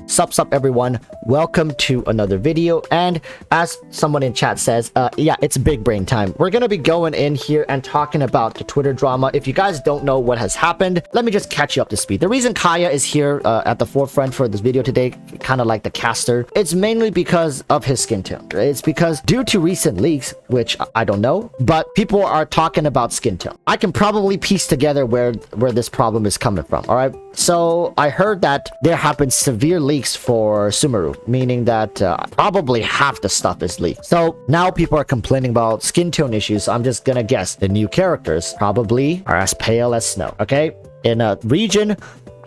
Sup everyone, welcome to another video. And as someone in chat says, yeah, it's big brain time. We're gonna be going in here and talking about the Twitter drama. If you guys don't know what has happened, let me just catch you up to speed. The reason Kaya is here at the forefront for this video today, kind of like the caster, it's mainly because of his skin tone. It's because due to recent leaks, which I don't know, but people are talking about skin tone. I can probably piece together where this problem is coming from. All right, so I heard that there have been severe leaks for Sumeru, meaning that probably half the stuff is leaked. So now people are complaining about skin tone issues. So I'm just gonna guess the new characters probably are as pale as snow. Okay, in a region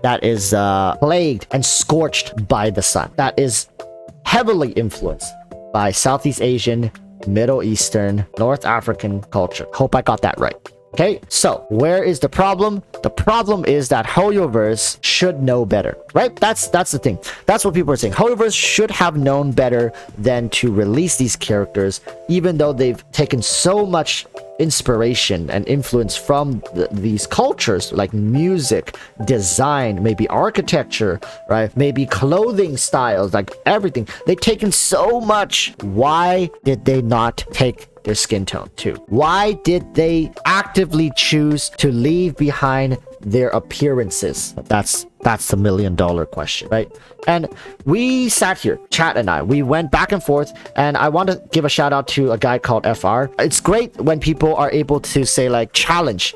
that is plagued and scorched by the sun, that is heavily influenced by Southeast Asian, Middle Eastern, North African culture. Hope I got that right. Okay, so where is the problem? The problem is that Hoyoverse should know better, right? That's the thing. That's what people are saying. Hoyoverse should have known better than to release these characters, even though they've taken so much inspiration and influence from these cultures, like music, design, maybe architecture, right? Maybe clothing styles, like everything. They've taken so much. Why did they not take their skin tone too? Why did they actively choose to leave behind their appearances? That's the $1 million question, right? And we sat here, chat and I, we went back and forth, and I want to give a shout out to a guy called FR. It's great when people are able to say, like, challenge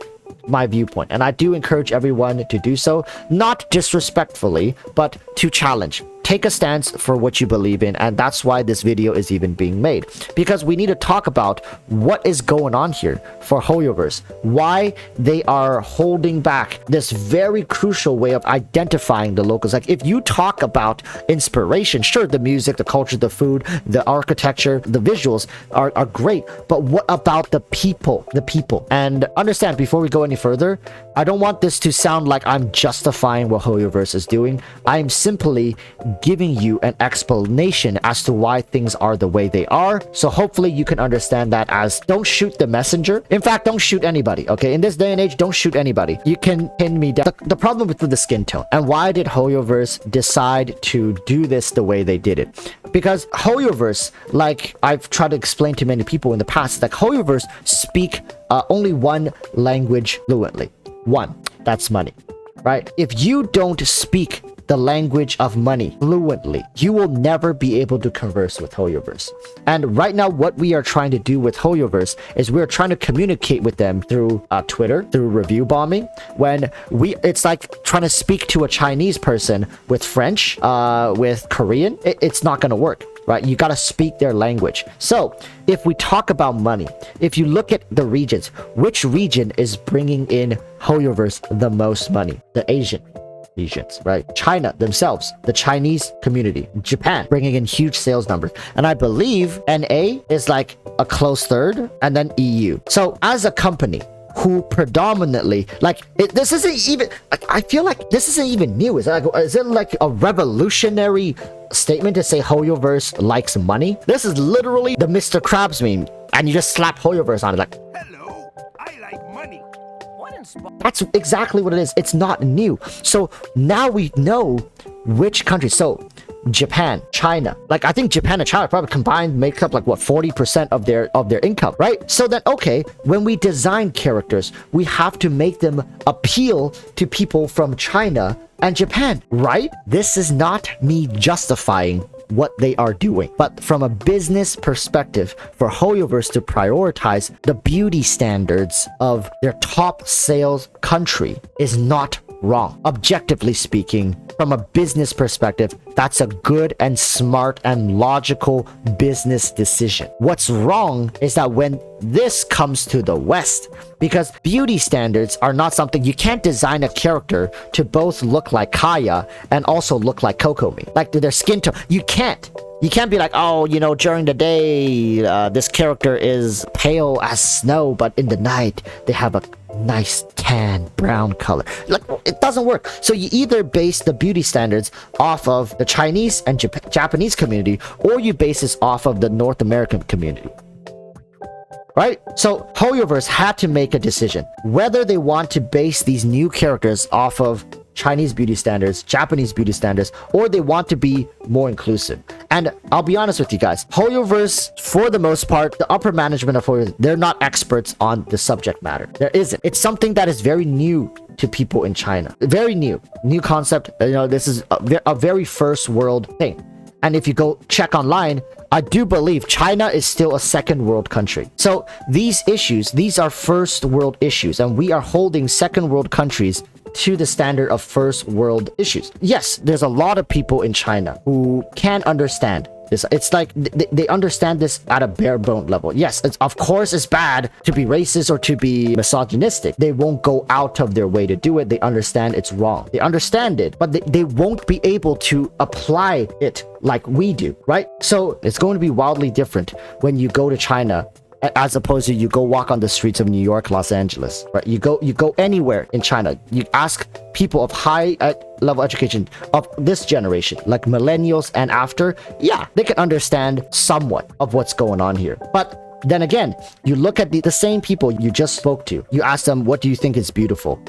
my viewpoint, and I do encourage everyone to do so, not disrespectfully, but to challenge. Take a stance for what you believe in, and that's why this video is even being made, because we need to talk about what is going on here for Hoyoverse, why they are holding back this very crucial way of identifying the locals. Like, if you talk about inspiration, sure, the music, the culture, the food, the architecture, the visuals are great, but what about the people? And understand, before we go any further, I don't want this to sound like I'm justifying what Hoyoverse is doing. I am simply giving you an explanation as to why things are the way they are. So hopefully you can understand that as, don't shoot the messenger. In fact, don't shoot anybody, okay? In this day and age, don't shoot anybody. You can pin me down. The problem with the skin tone, and why did Hoyoverse decide to do this the way they did it? Because Hoyoverse, like I've tried to explain to many people in the past, like Hoyoverse speak only one language fluently. One, that's money, right? If you don't speak the language of money fluently, you will never be able to converse with Hoyoverse. And right now, what we are trying to do with Hoyoverse is we're trying to communicate with them through Twitter, through review bombing. When it's like trying to speak to a Chinese person with French, with Korean. It's not going to work, right? You got to speak their language. So if we talk about money, if you look at the regions, which region is bringing in Hoyoverse the most money? The Asian regions, right? China themselves, the Chinese community, Japan bringing in huge sales numbers, and I believe NA is like a close third, and then EU. So as a company who predominantly, like, this isn't even, I feel like this isn't even new. Is it like a revolutionary statement to say Hoyoverse likes money? This is literally the Mr. Krabs meme, and you just slap Hoyoverse on it, like, hello, I like money. That's exactly what it is. It's not new. So now we know which countries. So Japan, China, like I think Japan and China probably combined make up like what, 40% of their income, right? So then, okay, when we design characters, we have to make them appeal to people from China and Japan, right? This is not me justifying what they are doing, but from a business perspective, for Hoyoverse to prioritize the beauty standards of their top sales country is not wrong. Objectively speaking, from a business perspective, that's a good and smart and logical business decision. What's wrong is that when this comes to the West, because beauty standards are not something, you can't design a character to both look like Kaya and also look like Kokomi. Like their skin tone, you can't be like, oh, you know, during the day, this character is pale as snow, but in the night, they have a nice tan brown color. Like, it doesn't work. So you either base the beauty standards off of the Chinese and Japanese community, or you base this off of the North American community. right? So Hoyoverse had to make a decision whether they want to base these new characters off of Chinese beauty standards, Japanese beauty standards, or they want to be more inclusive. And I'll be honest with you guys, HoYoverse, for the most part, the upper management of HoYoverse, they're not experts on the subject matter. There isn't. It's something that is very new to people in China. Very new concept. This is a very first world thing. And if you go check online, I do believe China is still a second world country. So these issues, these are first world issues, and we are holding second world countries to the standard of first world issues. Yes, there's a lot of people in China who can understand this. It's like they understand this at a bare bone level. Yes, of course it's bad to be racist or to be misogynistic. They won't go out of their way to do it. They understand it's wrong. They understand it, but they won't be able to apply it like we do, right? So it's going to be wildly different when you go to China as opposed to you go walk on the streets of New York, Los Angeles, right? You go anywhere in China. You ask people of high level education of this generation, like millennials and after, yeah, they can understand somewhat of what's going on here. But then again, you look at the same people you just spoke to. You ask them, what do you think is beautiful?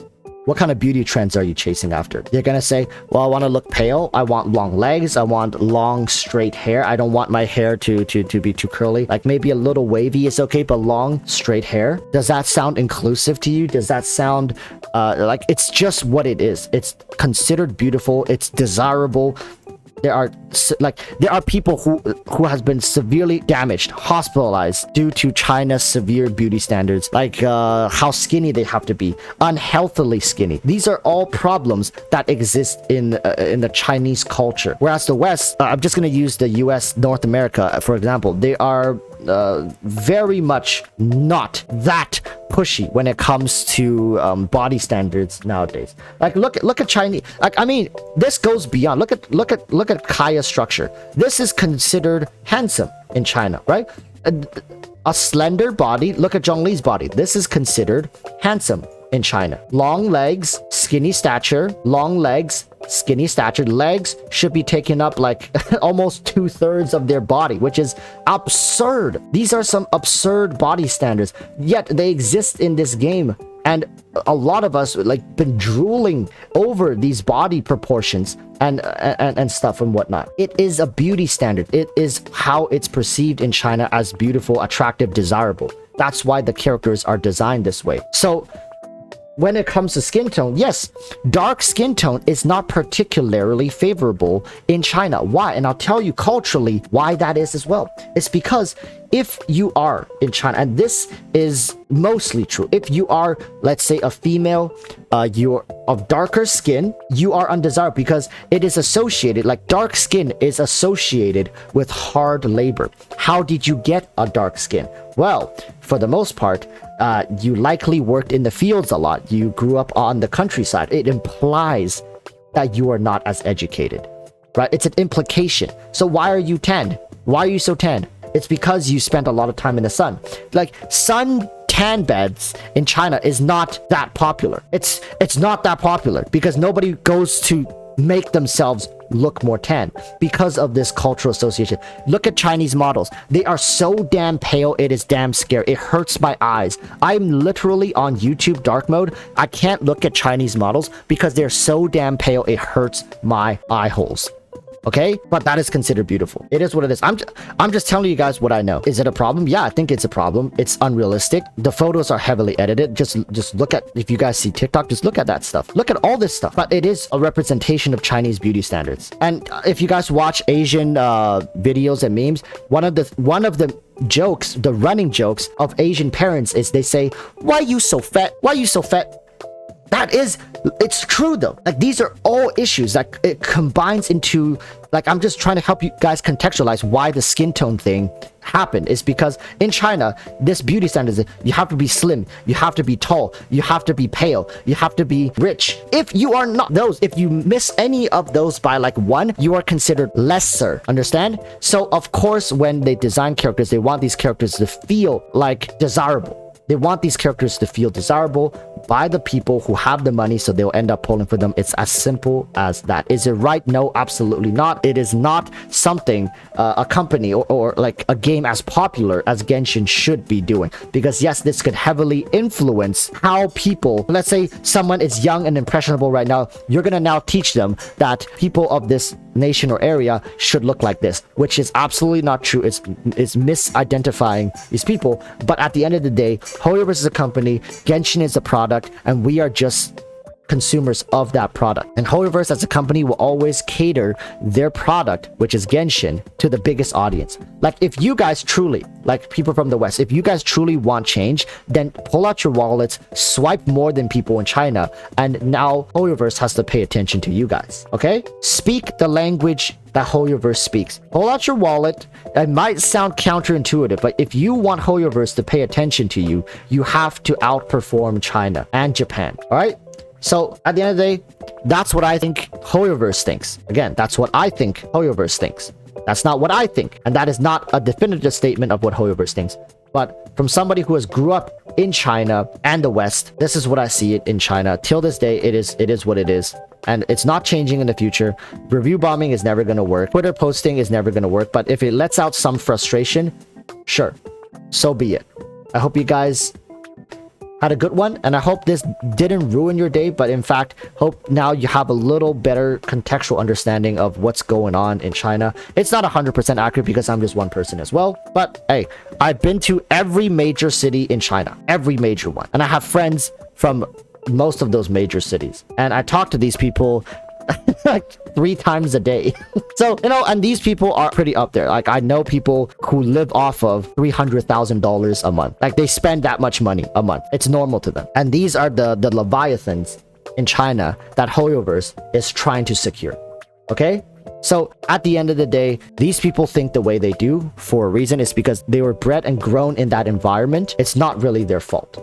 What kind of beauty trends are you chasing after? They're gonna say, well, I want to look pale. I want long legs. I want long, straight hair. I don't want my hair to be too curly. Like maybe a little wavy is okay, but long, straight hair. Does that sound inclusive to you? Does that sound like it's just what it is? It's considered beautiful. It's desirable. There are people who has been severely damaged, hospitalized due to China's severe beauty standards, like how skinny they have to be, unhealthily skinny. These are all problems that exist in the Chinese culture. Whereas the West, I'm just gonna use the U.S., North America, for example. They are very much not that pushy when it comes to body standards nowadays. Like look at Chinese. Like I mean, this goes beyond. Look at Kaya's structure. This is considered handsome in China, right? A slender body. Look at Zhongli's body. This is considered handsome in China. Long legs, skinny stature. Long legs, skinny stature. Legs should be taking up like almost 2/3 of their body, which is absurd. These are some absurd body standards, yet they exist in this game. And a lot of us like been drooling over these body proportions and stuff and whatnot. It is a beauty standard. It is how it's perceived in China as beautiful, attractive, desirable. That's why the characters are designed this way. So when it comes to skin tone, yes, dark skin tone is not particularly favorable in China. Why? And I'll tell you culturally why that is as well. It's because if you are in China, and this is mostly true, if you are, let's say, a female, you're of darker skin, you are undesirable because it is associated, like dark skin is associated with hard labor. How did you get a dark skin? Well, for the most part, you likely worked in the fields a lot. You grew up on the countryside. It implies that you are not as educated, right? It's an implication. So why are you tanned? Why are you so tanned? It's because you spent a lot of time in the sun. Like sun tan beds in China is not that popular. It's not that popular because nobody goes to make themselves look more tan because of this cultural association. Look at Chinese models. They are so damn pale, it is damn scary. It hurts my eyes. I'm literally on YouTube dark mode. I can't look at Chinese models because they're so damn pale, it hurts my eye holes. Okay, but that is considered beautiful. It is what it is. I'm just telling you guys what I know. Is it a problem? Yeah, I think it's a problem. It's unrealistic. The photos are heavily edited. Just look at, if you guys see TikTok, just look at that stuff. Look at all this stuff. But it is a representation of Chinese beauty standards. And if you guys watch Asian videos and memes, one of the jokes, the running jokes of Asian parents is they say, "Why you so fat? Why you so fat?" It's true though. Like these are all issues that it combines into, like I'm just trying to help you guys contextualize why the skin tone thing happened. Is because in China, this beauty standard is you have to be slim, you have to be tall, you have to be pale, you have to be rich. If you are not those, if you miss any of those by like one, you are considered lesser. Understand? So of course, when they design characters, they want these characters to feel like desirable. They want these characters to feel desirable, by the people who have the money, so they'll end up pulling for them. It's as simple as that. Is it right? No, absolutely not. It is not something a company or like a game as popular as Genshin should be doing, because yes, this could heavily influence how people, let's say someone is young and impressionable right now, you're gonna now teach them that people of this nation or area should look like this, which is absolutely not true. It's misidentifying these people. But at the end of the day, Hoyoverse is a company, Genshin is a product, and we are just consumers of that product. And Hoyoverse as a company will always cater their product, which is Genshin, to the biggest audience. Like, if you guys truly, like people from the West, if you guys truly want change, then pull out your wallets, swipe more than people in China, and now Hoyoverse has to pay attention to you guys. Okay? Speak the language that Hoyoverse speaks. Pull out your wallet. It might sound counterintuitive, but if you want Hoyoverse to pay attention to you, you have to outperform China and Japan. All right? So at the end of the day, that's what I think Hoyoverse thinks. Again, that's what I think Hoyoverse thinks. That's not what I think. And that is not a definitive statement of what Hoyoverse thinks. But from somebody who has grew up in China and the West, this is what I see it in China. Till this day, it is what it is. And it's not changing in the future. Review bombing is never going to work. Twitter posting is never going to work. But if it lets out some frustration, sure, so be it. I hope you guys had a good one, and I hope this didn't ruin your day, but in fact, hope now you have a little better contextual understanding of what's going on in China. It's not 100% accurate because I'm just one person as well, but hey, I've been to every major city in China, every major one, and I have friends from most of those major cities, and I talk to these people like 3 times a day. So, you know, and these people are pretty up there. Like, I know people who live off of $300,000 a month. Like, they spend that much money a month. It's normal to them. And these are the leviathans in China that Hoyoverse is trying to secure. Okay? So at the end of the day, these people think the way they do for a reason. Is because they were bred and grown in that environment. It's not really their fault.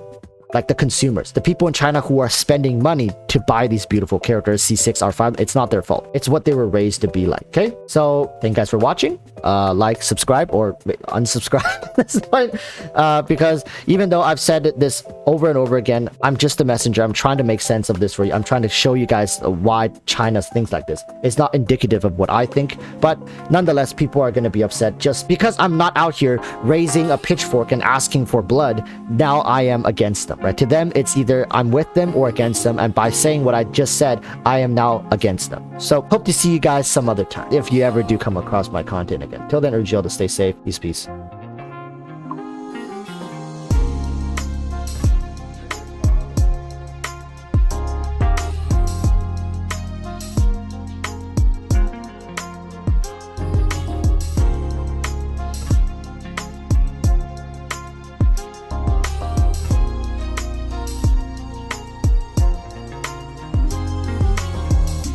Like the consumers, the people in China who are spending money to buy these beautiful characters, C6, R5, it's not their fault. It's what they were raised to be like. Okay, so thank you guys for watching. Like, subscribe, or unsubscribe at this point, because even though I've said this over and over again, I'm just a messenger. I'm trying to make sense of this for you. I'm trying to show you guys why China thinks like this. It's not indicative of what I think, but nonetheless, people are going to be upset just because I'm not out here raising a pitchfork and asking for blood. Now I am against them. Right? To them, it's either I'm with them or against them, and by saying what I just said, I am now against them. So hope to see you guys some other time if you ever do come across my content again. Till then, urge you all to stay safe. Peace.